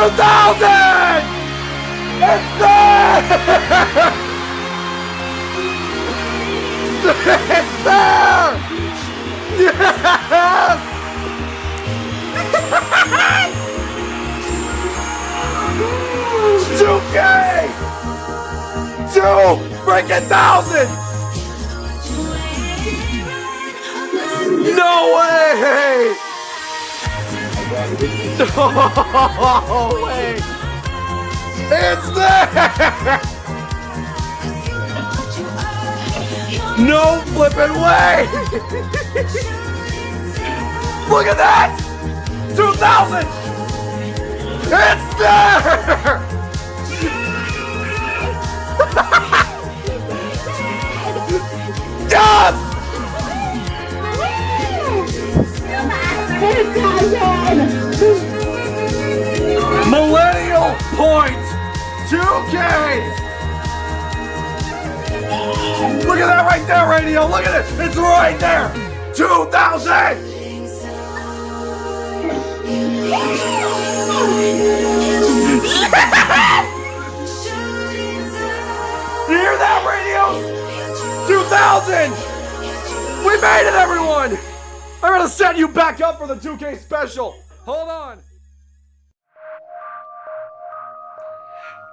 2,000! It's there! It's there! Yes! 2K! 2,000! No way! No way! It's there! No flipping way! Look at that! 2,000! It's there! Yes! Millennial points! 2K! Look at that right there, radio! Look at it! It's right there! 2,000! You hear that, radio? 2,000! We made it, everyone! I'm gonna set you back up for the 2K special. Hold on.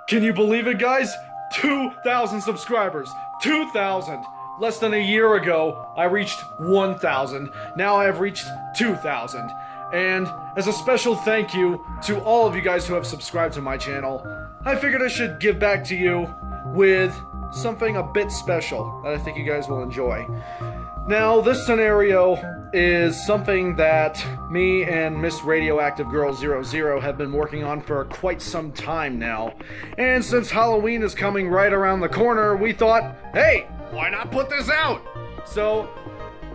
Can you believe it, guys? 2,000 subscribers. 2,000. Less than a year ago, I reached 1,000. Now I have reached 2,000. And as a special thank you to all of you guys who have subscribed to my channel, I figured I should give back to you with something a bit special that I think you guys will enjoy. Now, this scenario is something that me and Miss Radioactive Girl 00 have been working on for quite some time now. And since Halloween is coming right around the corner, we thought, hey, why not put this out? So,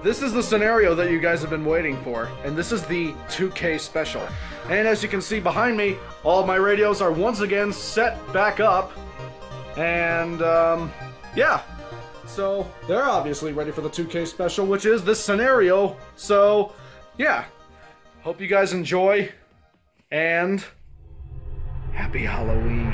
this is the scenario that you guys have been waiting for, and this is the 2K special. And as you can see behind me, all of my radios are once again set back up. And, yeah. So, they're obviously ready for the 2K special, which is this scenario. So, yeah. Hope you guys enjoy, and happy Halloween.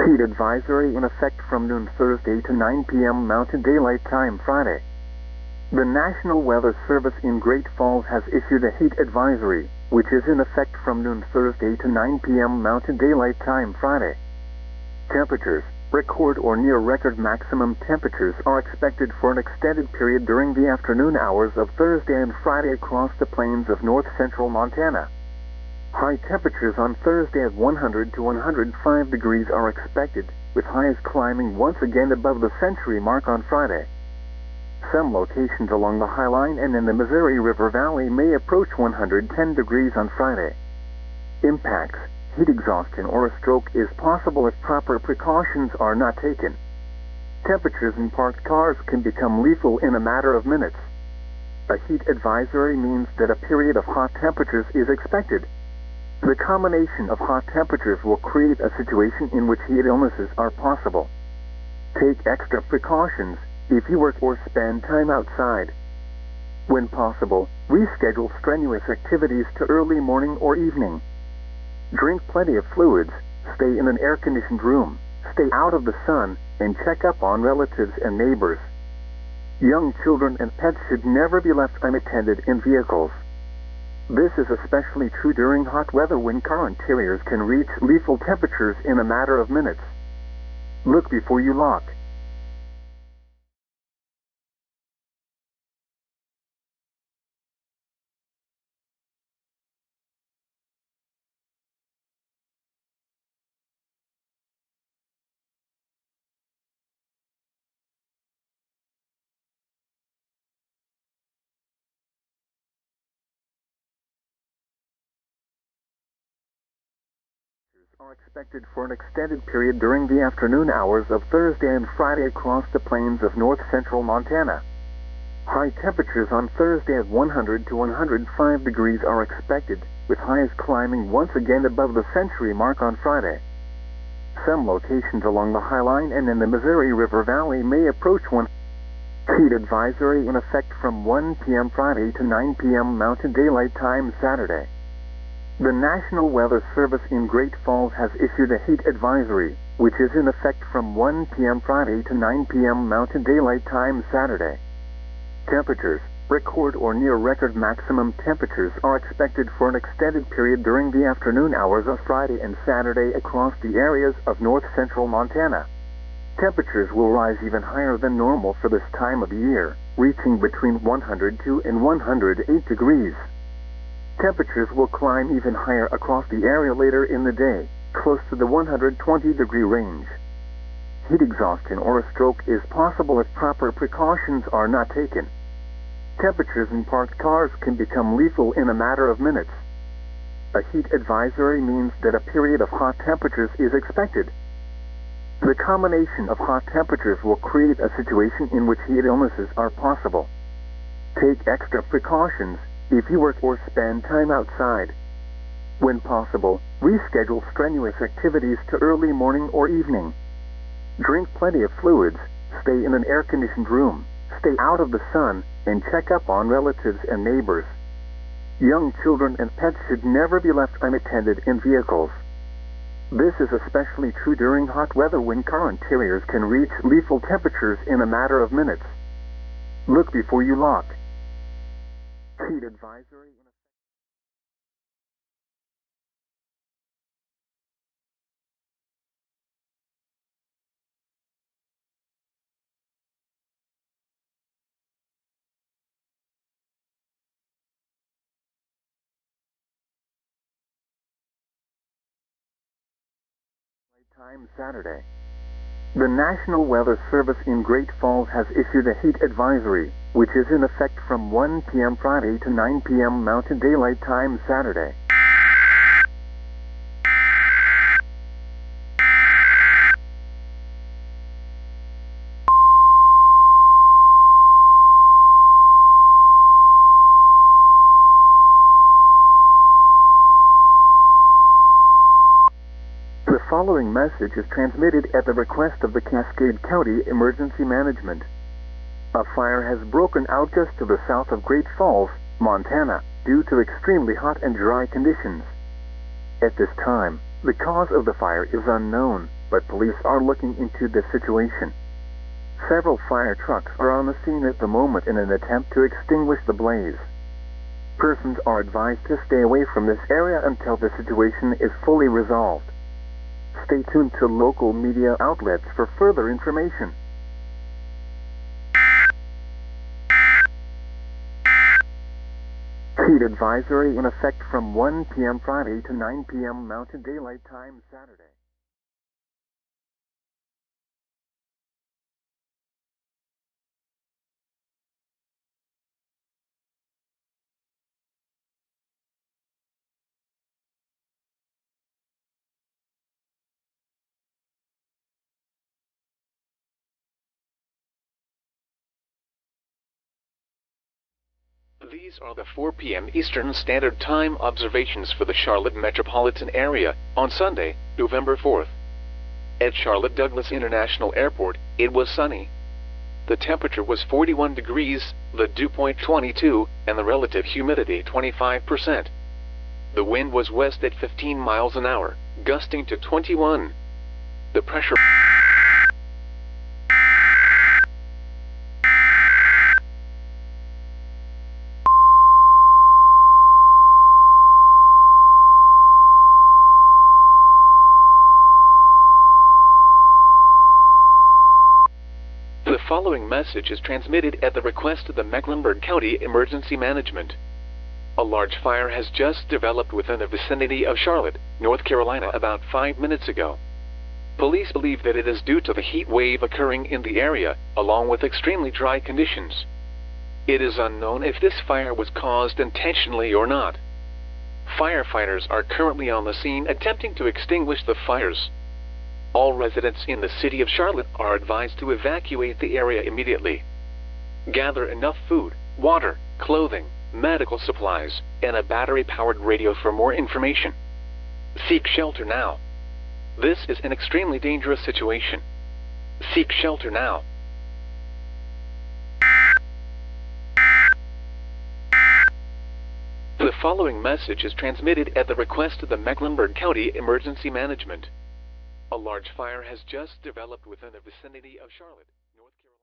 Heat advisory in effect from noon Thursday to 9 p.m. Mountain Daylight Time Friday. The National Weather Service in Great Falls has issued a heat advisory, which is in effect from noon Thursday to 9 p.m. Mountain Daylight Time Friday. Temperatures record or near record maximum temperatures are expected for an extended period during the afternoon hours of Thursday and Friday across the plains of north-central Montana. High temperatures on Thursday at 100 to 105 degrees are expected, with highs climbing once again above the century mark on Friday. Some locations along the High Line and in the Missouri River Valley may approach 110 degrees on Friday. Impacts, heat exhaustion, or a stroke is possible if proper precautions are not taken. Temperatures in parked cars can become lethal in a matter of minutes. A heat advisory means that a period of hot temperatures is expected. The combination of hot temperatures will create a situation in which heat illnesses are possible. Take extra precautions if you work or spend time outside. When possible, reschedule strenuous activities to early morning or evening. Drink plenty of fluids, stay in an air-conditioned room, stay out of the sun, and check up on relatives and neighbors. Young children and pets should never be left unattended in vehicles. This is especially true during hot weather when car interiors can reach lethal temperatures in a matter of minutes. Look before you lock. Are expected for an extended period during the afternoon hours of Thursday and Friday across the plains of north-central Montana. High temperatures on Thursday at 100 to 105 degrees are expected, with highs climbing once again above the century mark on Friday. Some locations along the High Line and in the Missouri River Valley may approach one. Heat advisory in effect from 1 p.m. Friday to 9 p.m. Mountain Daylight Time Saturday. The National Weather Service in Great Falls has issued a heat advisory, which is in effect from 1 p.m. Friday to 9 p.m. Mountain Daylight Time Saturday. Temperatures, record or near record maximum temperatures are expected for an extended period during the afternoon hours of Friday and Saturday across the areas of north-central Montana. Temperatures will rise even higher than normal for this time of year, reaching between 102 and 108 degrees. Temperatures will climb even higher across the area later in the day, close to the 120-degree range. Heat exhaustion or a stroke is possible if proper precautions are not taken. Temperatures in parked cars can become lethal in a matter of minutes. A heat advisory means that a period of hot temperatures is expected. The combination of hot temperatures will create a situation in which heat illnesses are possible. Take extra precautions if you work or spend time outside. When possible, reschedule strenuous activities to early morning or evening. Drink plenty of fluids, stay in an air-conditioned room, stay out of the sun, and check up on relatives and neighbors. Young children and pets should never be left unattended in vehicles. This is especially true during hot weather when car interiors can reach lethal temperatures in a matter of minutes. Look before you lock. Heat advisory in effect. Time Saturday. The National Weather Service in Great Falls has issued a heat advisory, which is in effect from 1 p.m. Friday to 9 p.m. Mountain Daylight Time Saturday. The following message is transmitted at the request of the Cascade County Emergency Management. A fire has broken out just to the south of Great Falls, Montana, due to extremely hot and dry conditions. At this time, the cause of the fire is unknown, but police are looking into the situation. Several fire trucks are on the scene at the moment in an attempt to extinguish the blaze. Persons are advised to stay away from this area until the situation is fully resolved. Stay tuned to local media outlets for further information. Heat advisory in effect from 1 p.m. Friday to 9 p.m. Mountain Daylight Time Saturday. These are the 4 p.m. Eastern Standard Time observations for the Charlotte metropolitan area on Sunday, November 4th. At Charlotte Douglas International Airport, it was sunny. The temperature was 41 degrees, the dew point 22, and the relative humidity 25%. The wind was west at 15 miles an hour, gusting to 21. The pressure... The following message is transmitted at the request of the Mecklenburg County Emergency Management. A large fire has just developed within the vicinity of Charlotte, North Carolina about 5 minutes ago. Police believe that it is due to the heat wave occurring in the area, along with extremely dry conditions. It is unknown if this fire was caused intentionally or not. Firefighters are currently on the scene attempting to extinguish the fires. All residents in the city of Charlotte are advised to evacuate the area immediately. Gather enough food, water, clothing, medical supplies, and a battery-powered radio for more information. Seek shelter now. This is an extremely dangerous situation. Seek shelter now. The following message is transmitted at the request of the Mecklenburg County Emergency Management. A large fire has just developed within the vicinity of Charlotte, North Carolina.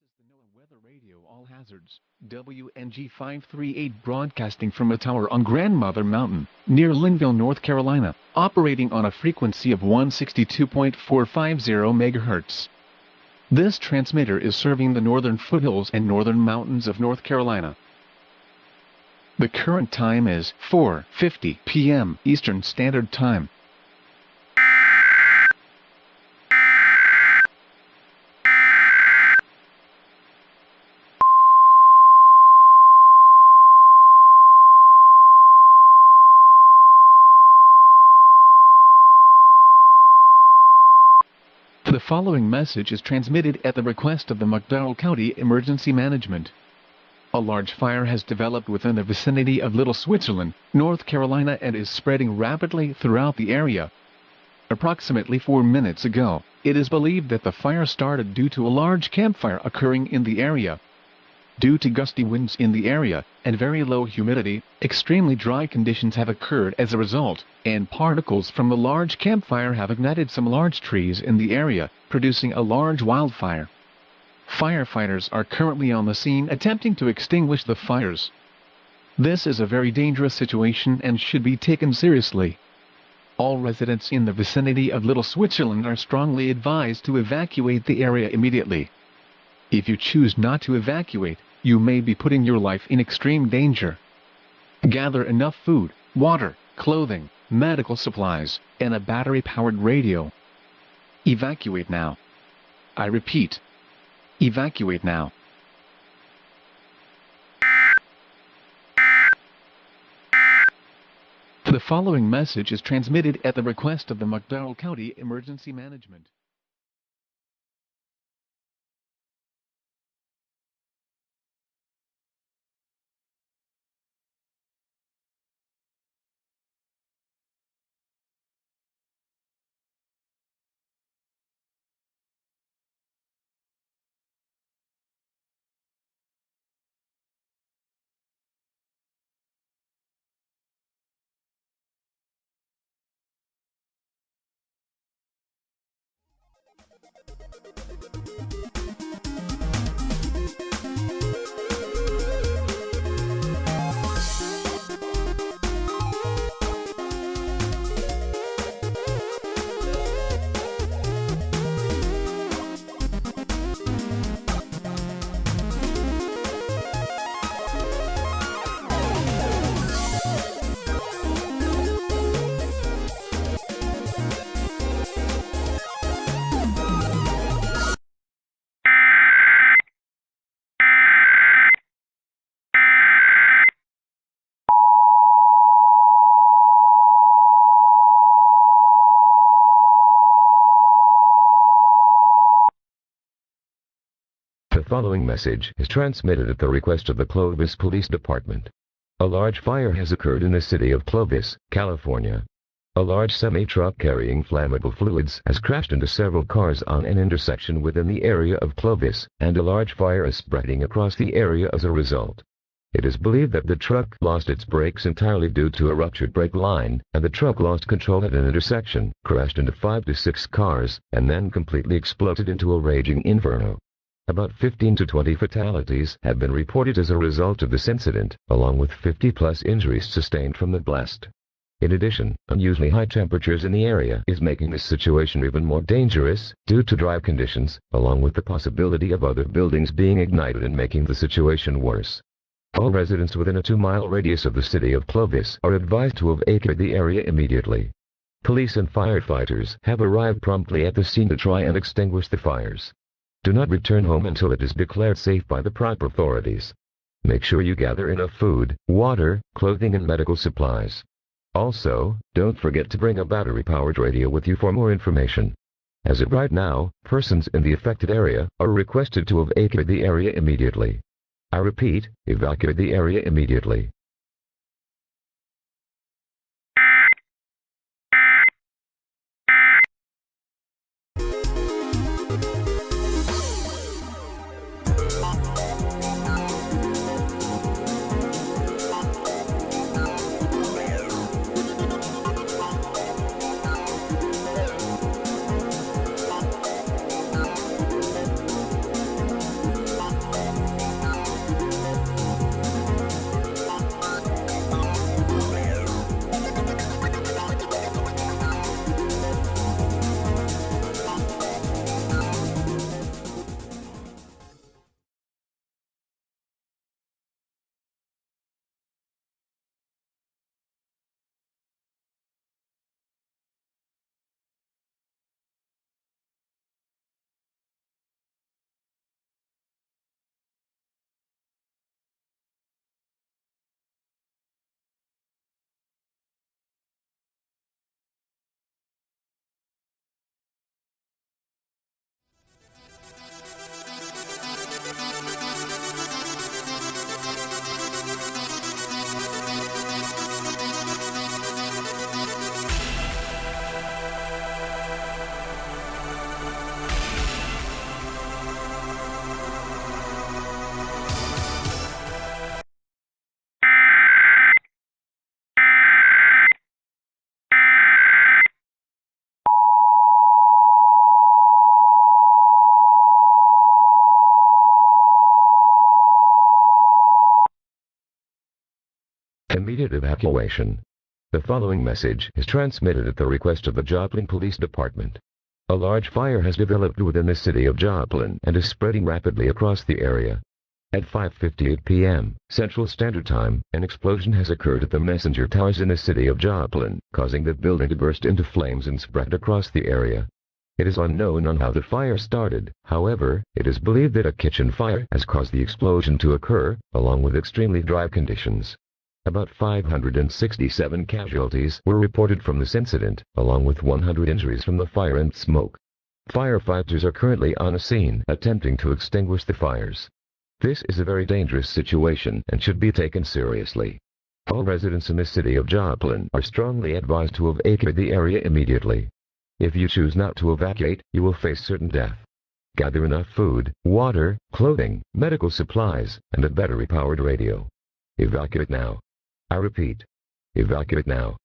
The NOAA Weather Radio All Hazards, WNG 538 broadcasting from a tower on Grandmother Mountain, near Linville, North Carolina, operating on a frequency of 162.450 MHz. This transmitter is serving the northern foothills and northern mountains of North Carolina. The current time is 4:50 p.m. Eastern Standard Time. The following message is transmitted at the request of the McDowell County Emergency Management. A large fire has developed within the vicinity of Little Switzerland, North Carolina, and is spreading rapidly throughout the area. Approximately 4 minutes ago, it is believed that the fire started due to a large campfire occurring in the area. Due to gusty winds in the area and very low humidity, extremely dry conditions have occurred as a result, and particles from the large campfire have ignited some large trees in the area, producing a large wildfire. Firefighters are currently on the scene attempting to extinguish the fires. This is a very dangerous situation and should be taken seriously. All residents in the vicinity of Little Switzerland are strongly advised to evacuate the area immediately. If you choose not to evacuate, you may be putting your life in extreme danger. Gather enough food, water, clothing, medical supplies, and a battery-powered radio. Evacuate now. I repeat, evacuate now. The following message is transmitted at the request of the McDowell County Emergency Management. The following message is transmitted at the request of the Clovis Police Department. A large fire has occurred in the city of Clovis, California. A large semi-truck carrying flammable fluids has crashed into several cars on an intersection within the area of Clovis, and a large fire is spreading across the area as a result. It is believed that the truck lost its brakes entirely due to a ruptured brake line, and the truck lost control at an intersection, crashed into 5 to 6 cars, and then completely exploded into a raging inferno. About 15 to 20 fatalities have been reported as a result of this incident, along with 50+ injuries sustained from the blast. In addition, unusually high temperatures in the area is making this situation even more dangerous due to dry conditions, along with the possibility of other buildings being ignited and making the situation worse. All residents within a 2-mile radius of the city of Clovis are advised to evacuate the area immediately. Police and firefighters have arrived promptly at the scene to try and extinguish the fires. Do not return home until it is declared safe by the proper authorities. Make sure you gather enough food, water, clothing and medical supplies. Also, don't forget to bring a battery-powered radio with you for more information. As of right now, persons in the affected area are requested to evacuate the area immediately. I repeat, evacuate the area immediately. Immediate evacuation. The following message is transmitted at the request of the Joplin Police Department. A large fire has developed within the city of Joplin and is spreading rapidly across the area. At 5:58 p.m. Central Standard Time, an explosion has occurred at the messenger towers in the city of Joplin, causing the building to burst into flames and spread across the area. It is unknown on how the fire started, however, it is believed that a kitchen fire has caused the explosion to occur, along with extremely dry conditions. About 567 casualties were reported from this incident, along with 100 injuries from the fire and smoke. Firefighters are currently on a scene attempting to extinguish the fires. This is a very dangerous situation and should be taken seriously. All residents in the city of Joplin are strongly advised to evacuate the area immediately. If you choose not to evacuate, you will face certain death. Gather enough food, water, clothing, medical supplies, and a battery-powered radio. Evacuate now. I repeat, evacuate now.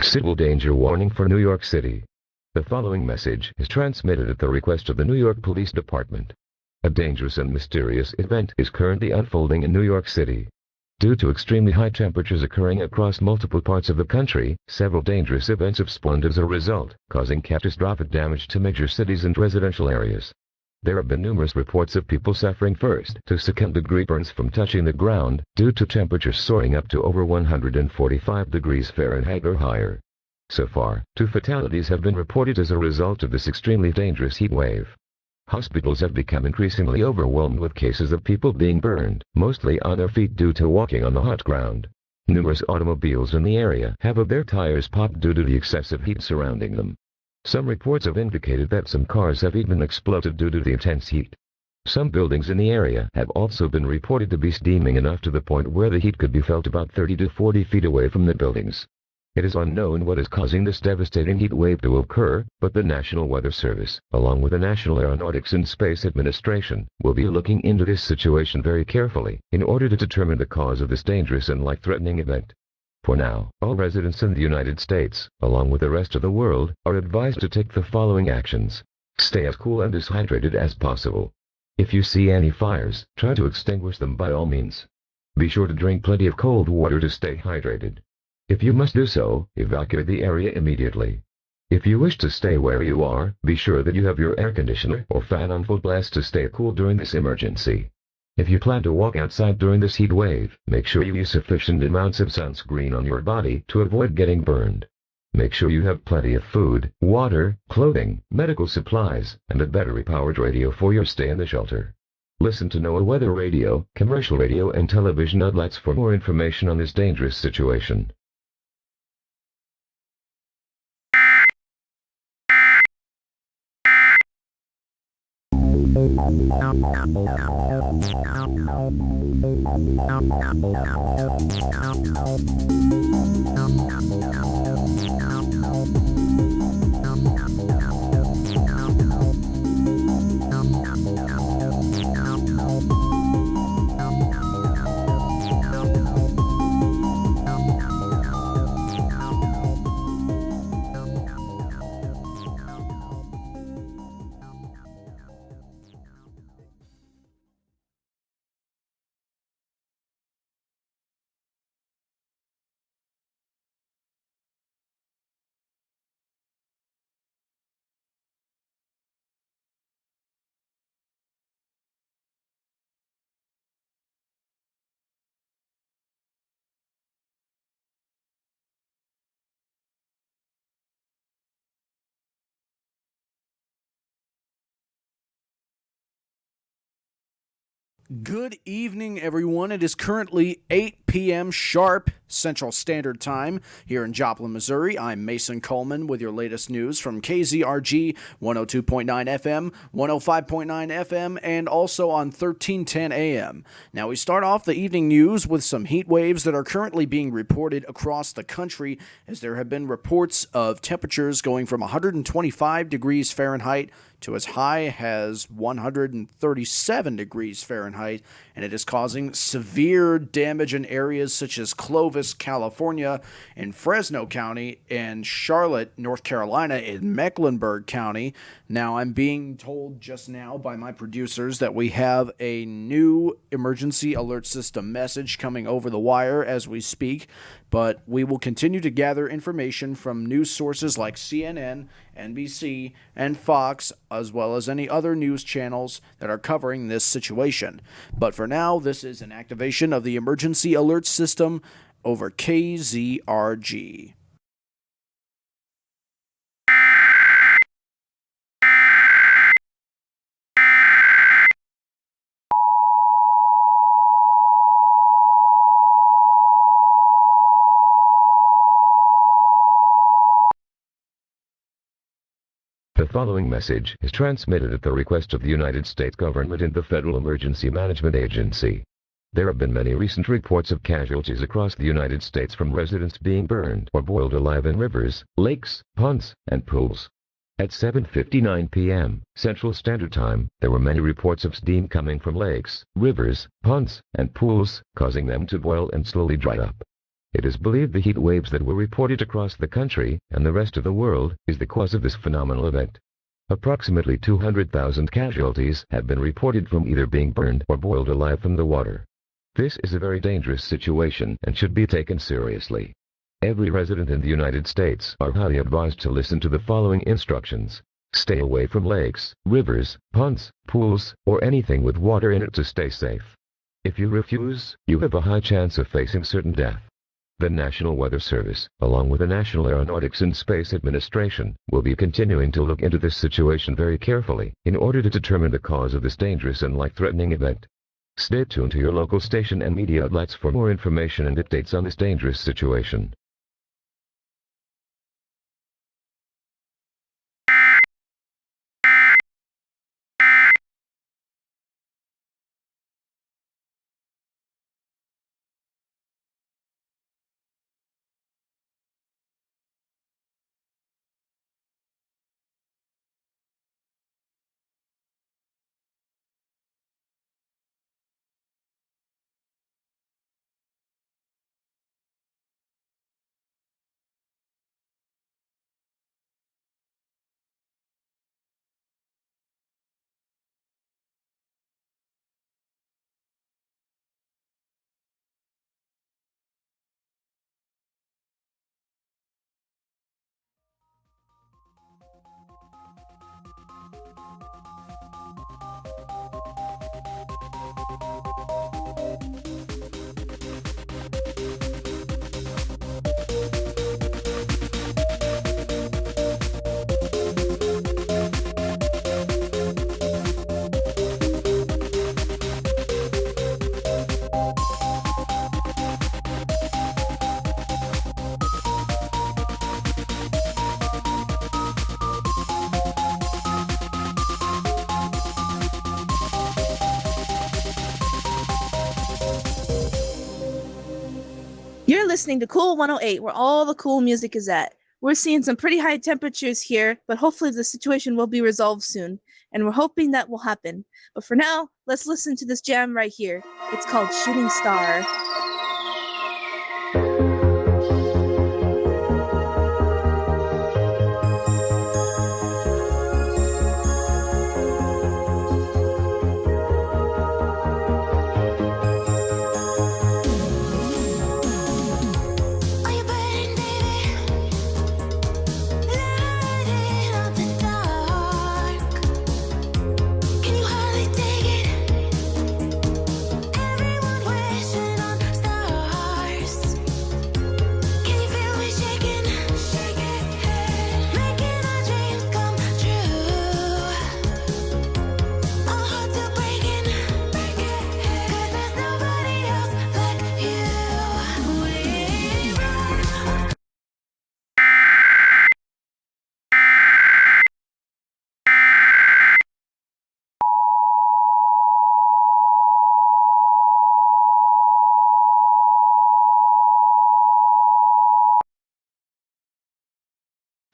Civil danger warning for New York City. The following message is transmitted at the request of the New York Police Department. A dangerous and mysterious event is currently unfolding in New York City. Due to extremely high temperatures occurring across multiple parts of the country, several dangerous events have spawned as a result, causing catastrophic damage to major cities and residential areas. There have been numerous reports of people suffering first to second-degree burns from touching the ground, due to temperatures soaring up to over 145 degrees Fahrenheit or higher. So far, 2 fatalities have been reported as a result of this extremely dangerous heat wave. Hospitals have become increasingly overwhelmed with cases of people being burned, mostly on their feet due to walking on the hot ground. Numerous automobiles in the area have had their tires popped due to the excessive heat surrounding them. Some reports have indicated that some cars have even exploded due to the intense heat. Some buildings in the area have also been reported to be steaming enough to the point where the heat could be felt about 30 to 40 feet away from the buildings. It is unknown what is causing this devastating heat wave to occur, but the National Weather Service, along with the National Aeronautics and Space Administration, will be looking into this situation very carefully in order to determine the cause of this dangerous and life-threatening event. For now, all residents in the United States, along with the rest of the world, are advised to take the following actions. Stay as cool and as hydrated as possible. If you see any fires, try to extinguish them by all means. Be sure to drink plenty of cold water to stay hydrated. If you must do so, evacuate the area immediately. If you wish to stay where you are, be sure that you have your air conditioner or fan on full blast to stay cool during this emergency. If you plan to walk outside during this heat wave, make sure you use sufficient amounts of sunscreen on your body to avoid getting burned. Make sure you have plenty of food, water, clothing, medical supplies, and a battery-powered radio for your stay in the shelter. Listen to NOAA weather radio, commercial radio, and television outlets for more information on this dangerous situation. Good evening, everyone. It is currently 8 p.m. sharp Central Standard Time here in Joplin, Missouri. I'm Mason Coleman with your latest news from KZRG 102.9 FM, 105.9 FM, and also on 1310 AM. Now, we start off the evening news with some heat waves that are currently being reported across the country, as there have been reports of temperatures going from 125 degrees Fahrenheit to as high as 137 degrees Fahrenheit, and it is causing severe damage in areas such as Clovis, California, in Fresno County, and Charlotte, North Carolina, in Mecklenburg County. Now, I'm being told just now by my producers that we have a new emergency alert system message coming over the wire as we speak, but we will continue to gather information from news sources like CNN, NBC, and Fox, as well as any other news channels that are covering this situation. But for now, this is an activation of the emergency alert system over KZRG. The following message is transmitted at the request of the United States government and the Federal Emergency Management Agency. There have been many recent reports of casualties across the United States from residents being burned or boiled alive in rivers, lakes, ponds, and pools. At 7:59 p.m. Central Standard Time, there were many reports of steam coming from lakes, rivers, ponds, and pools, causing them to boil and slowly dry up. It is believed the heat waves that were reported across the country and the rest of the world is the cause of this phenomenal event. Approximately 200,000 casualties have been reported from either being burned or boiled alive from the water. This is a very dangerous situation and should be taken seriously. Every resident in the United States are highly advised to listen to the following instructions. Stay away from lakes, rivers, ponds, pools, or anything with water in it to stay safe. If you refuse, you have a high chance of facing certain death. The National Weather Service, along with the National Aeronautics and Space Administration, will be continuing to look into this situation very carefully in order to determine the cause of this dangerous and life-threatening event. Stay tuned to your local station and media outlets for more information and updates on this dangerous situation. You're listening to Cool 108, where all the cool music is at. We're seeing some pretty high temperatures here, but hopefully the situation will be resolved soon, and we're hoping that will happen. But for now, let's listen to this jam right here. It's called Shooting Star.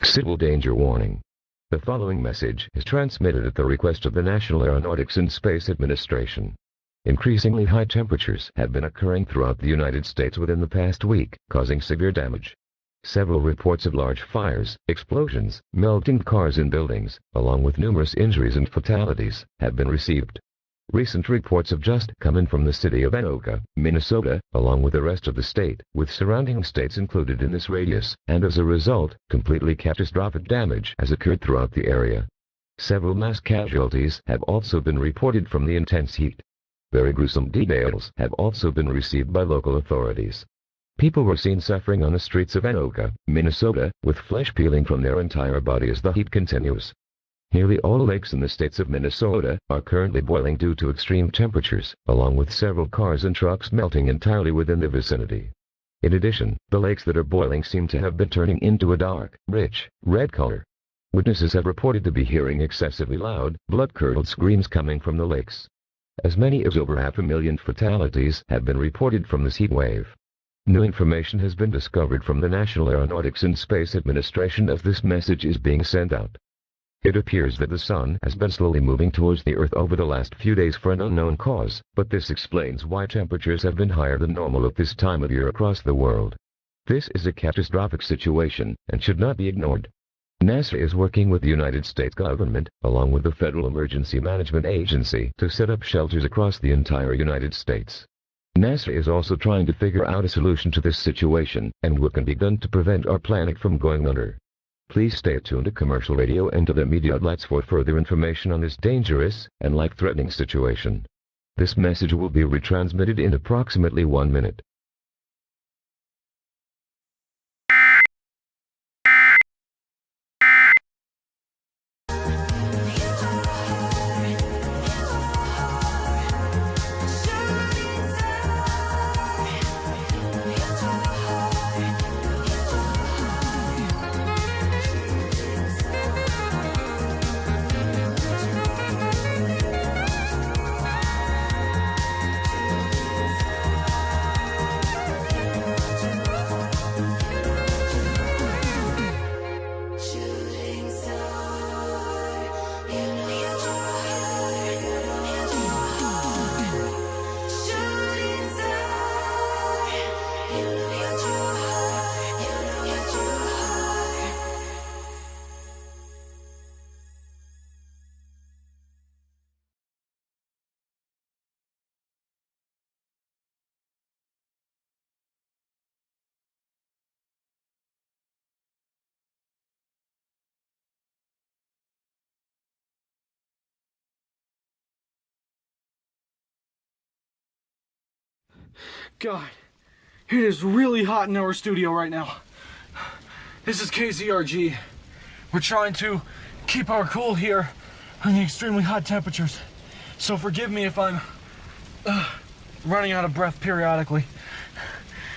Civil danger warning. The following message is transmitted at the request of the National Aeronautics and Space Administration. Increasingly high temperatures have been occurring throughout the United States within the past week, causing severe damage. Several reports of large fires, explosions, melting cars and buildings, along with numerous injuries and fatalities, have been received. Recent reports have just come in from the city of Anoka, Minnesota, along with the rest of the state, with surrounding states included in this radius, and as a result, completely catastrophic damage has occurred throughout the area. Several mass casualties have also been reported from the intense heat. Very gruesome details have also been received by local authorities. People were seen suffering on the streets of Anoka, Minnesota, with flesh peeling from their entire body as the heat continues. Nearly all lakes in the states of Minnesota are currently boiling due to extreme temperatures, along with several cars and trucks melting entirely within the vicinity. In addition, the lakes that are boiling seem to have been turning into a dark, rich, red color. Witnesses have reported to be hearing excessively loud, blood-curdled screams coming from the lakes. As many as over 500,000 fatalities have been reported from this heat wave. New information has been discovered from the National Aeronautics and Space Administration as this message is being sent out. It appears that the sun has been slowly moving towards the Earth over the last few days for an unknown cause, but this explains why temperatures have been higher than normal at this time of year across the world. This is a catastrophic situation and should not be ignored. NASA is working with the United States government, along with the Federal Emergency Management Agency, to set up shelters across the entire United States. NASA is also trying to figure out a solution to this situation and what can be done to prevent our planet from going under. Please stay tuned to commercial radio and to the media outlets for further information on this dangerous and life-threatening situation. This message will be retransmitted in approximately 1 minute. God, it is really hot in our studio right now. This is KZRG. We're trying to keep our cool here on the extremely hot temperatures. So forgive me if I'm running out of breath periodically.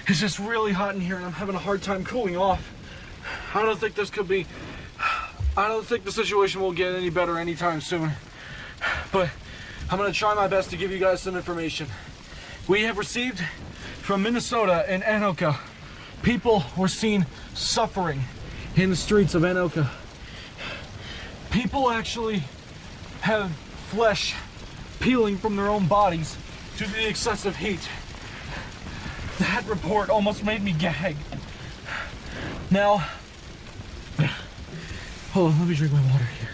It's just really hot in here and I'm having a hard time cooling off. I don't think the situation will get any better anytime soon. But I'm gonna try my best to give you guys some information. We have received from Minnesota and Anoka, people were seen suffering in the streets of Anoka. People actually have flesh peeling from their own bodies due to the excessive heat. That report almost made me gag. Now, hold on, let me drink my water here.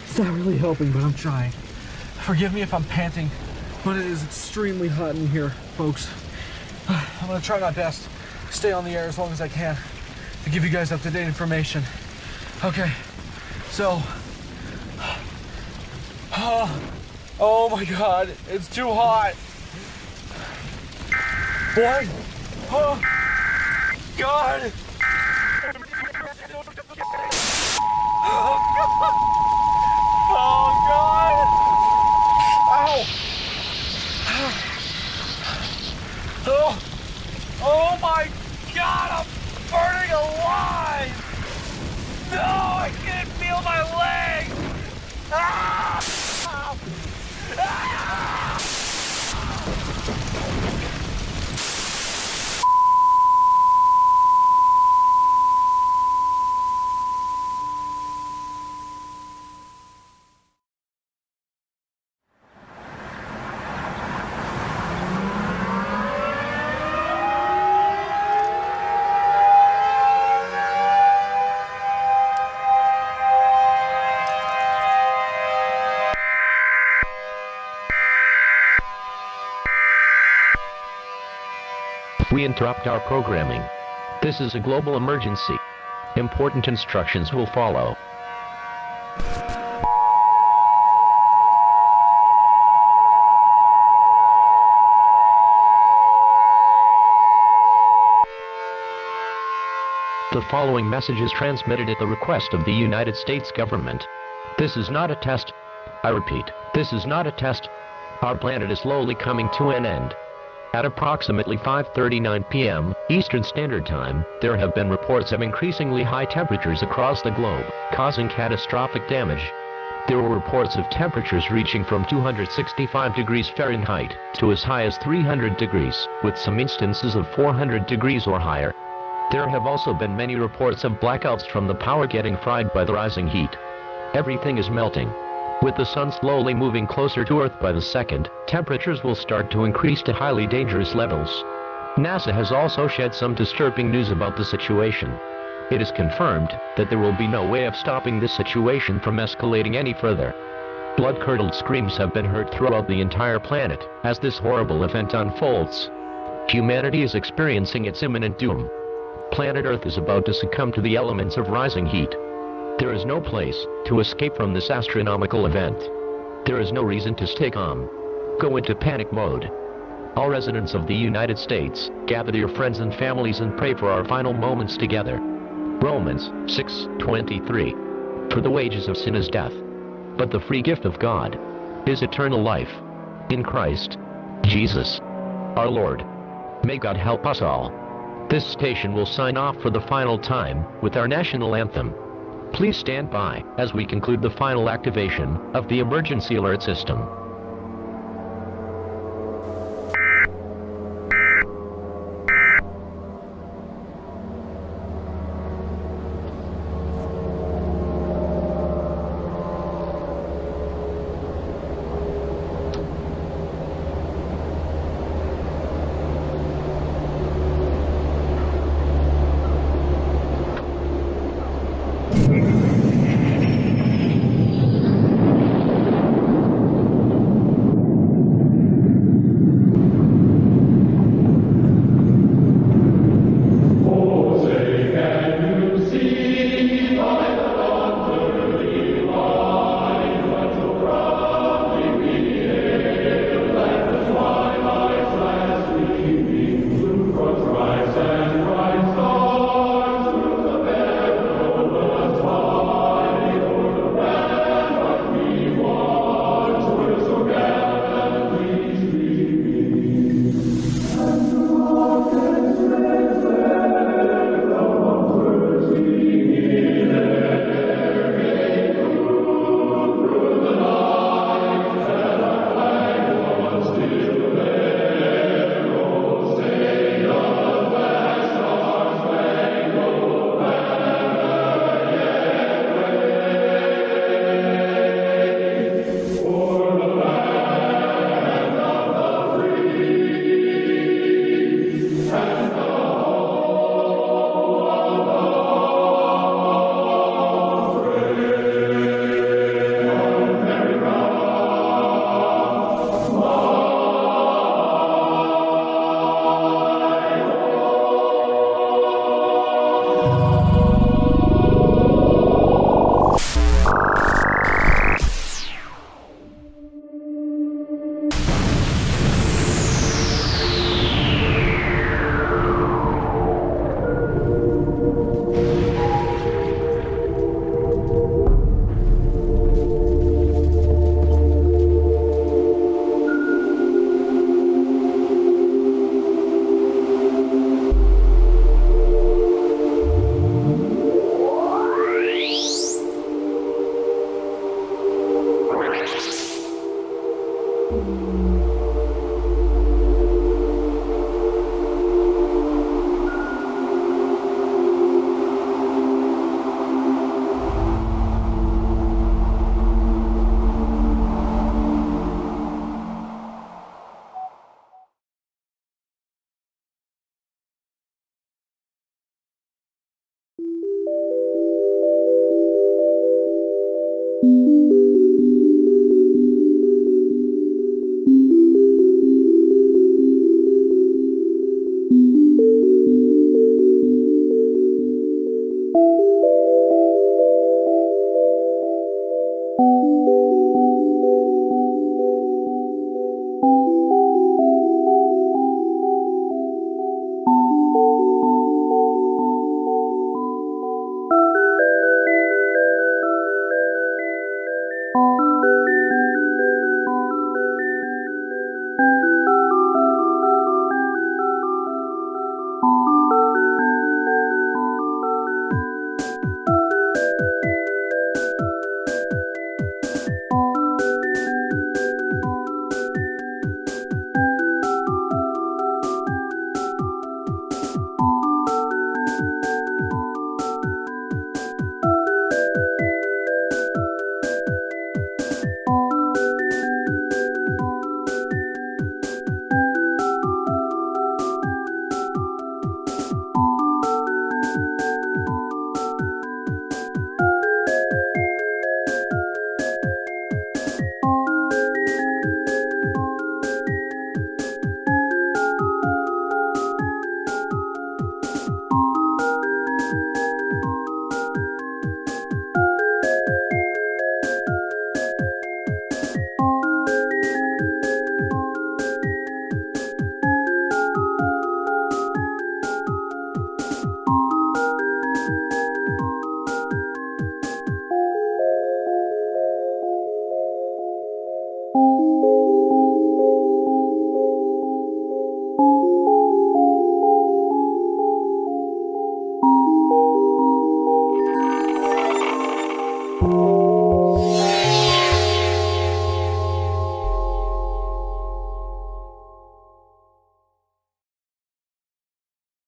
It's not really helping, but I'm trying. Forgive me if I'm panting, but it is extremely hot in here, folks. I'm gonna try my best to stay on the air as long as I can to give you guys up-to-date information. Okay, so, oh my God, it's too hot. What? Oh, God. Oh, God. Oh, God! Ow! Oh! Oh my God! I'm burning alive! No! I can't feel my legs! Ah! Ah! We interrupt our programming. This is a global emergency. Important instructions will follow. The following message is transmitted at the request of the United States government. This is not a test. I repeat, this is not a test. Our planet is slowly coming to an end. At approximately 5:39 p.m. Eastern Standard Time, there have been reports of increasingly high temperatures across the globe, causing catastrophic damage. There were reports of temperatures reaching from 265 degrees Fahrenheit to as high as 300 degrees, with some instances of 400 degrees or higher. There have also been many reports of blackouts from the power getting fried by the rising heat. Everything is melting. With the sun slowly moving closer to Earth by the second, temperatures will start to increase to highly dangerous levels. NASA has also shed some disturbing news about the situation. It is confirmed that there will be no way of stopping this situation from escalating any further. Blood-curdled screams have been heard throughout the entire planet as this horrible event unfolds. Humanity is experiencing its imminent doom. Planet Earth is about to succumb to the elements of rising heat. There is no place to escape from this astronomical event. There is no reason to stay calm. Go into panic mode. All residents of the United States, gather your friends and families and pray for our final moments together. Romans 6:23. For the wages of sin is death, but the free gift of God is eternal life in Christ Jesus, our Lord. May God help us all. This station will sign off for the final time with our national anthem. Please stand by as we conclude the final activation of the emergency alert system.